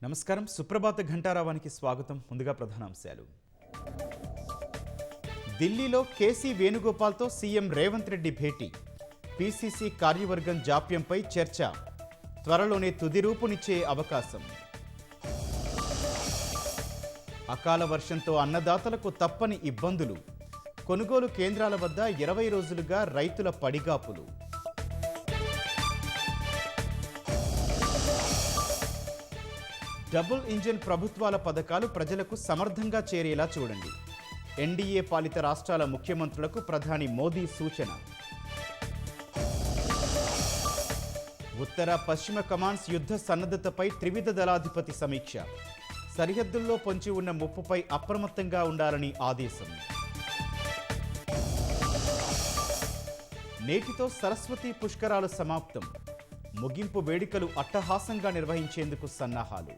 నమస్కారం. సుప్రభాత ఘంటారావానికి స్వాగతం. ముందుగా ప్రధానాంశాలు. ఢిల్లీలో కేసీ వేణుగోపాల్తో సీఎం రేవంత్ రెడ్డి భేటీ. పీసీసీ కార్యవర్గం జాప్యంపై చర్చ. త్వరలోనే తుది రూపునిచ్చే అవకాశం. అకాల వర్షంతో అన్నదాతలకు తప్పని ఇబ్బందులు. కొనుగోలు కేంద్రాల వద్ద 20 రోజులుగా రైతుల పడిగాపులు. డబుల్ ఇంజిన్ ప్రభుత్వాల పథకాలు ప్రజలకు సమర్థంగా చేరేలా చూడండి. ఎన్డీఏ పాలిత రాష్ట్రాల ముఖ్యమంత్రులకు ప్రధాని మోదీ సూచన. ఉత్తర పశ్చిమ కమాండ్స్ యుద్ధ సన్నద్ధతపై త్రివిధ దళాధిపతి సమీక్ష. సరిహద్దుల్లో పొంచి ఉన్న ముప్పుపై అప్రమత్తంగా ఉండాలని ఆదేశం. నేటితో సరస్వతి పుష్కరాలు సమాప్తం. ముగింపు వేడుకలు అట్టహాసంగా నిర్వహించేందుకు సన్నాహాలు.